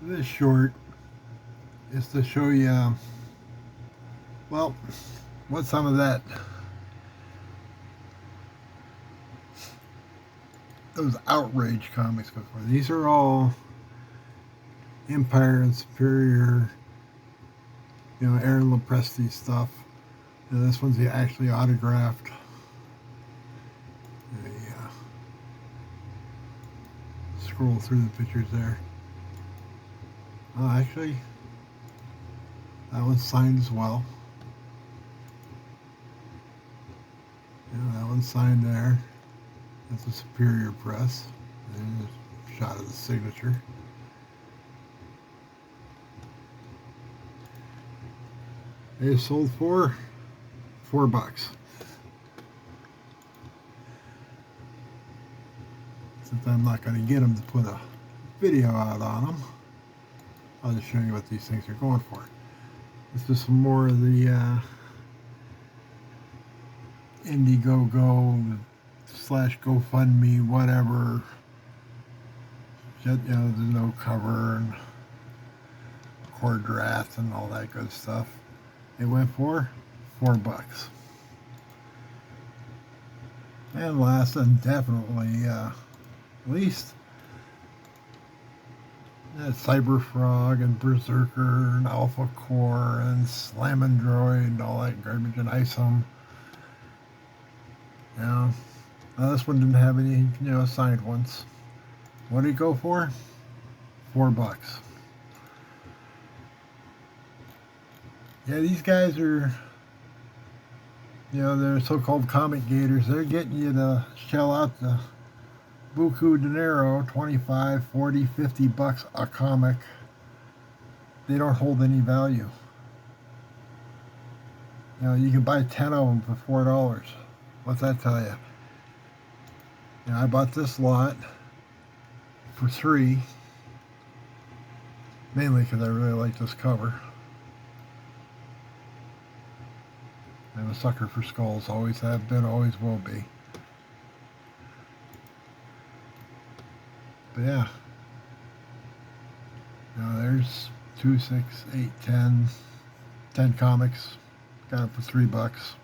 This short is to show you, well, what some of those outrage comics go for. These are all Empire and Superior, Aaron Lopresti stuff. And this one's actually autographed. Yeah. Scroll through the pictures there. Oh, actually, that one's signed as well. Yeah, that one's signed there. That's a Superior Press. And a shot of the signature. They sold for $4. Since I'm not going to get them to put a video out on them, I'll just show you what these things are going for. This is some more of the Indiegogo / GoFundMe, whatever. There's no cover and cord draft and all that good stuff. It went for $4. And last and definitely least, Cyber Frog and Berserker and Alpha Core and Slam Android and all that garbage and Isom. Now this one didn't have any, signed ones. What did it go for? $4. Yeah, these guys are, they're so-called comic gators. They're getting you to shell out the buku dinero, 25, 40, 50 bucks a comic. They don't hold any value. You can buy 10 of them for $4. What's that tell you? I bought this lot for $3, mainly because I really like this cover. I'm a sucker for skulls, always have been, always will be. But yeah, there's 2, 6, 8, 10 comics. Got it for $3.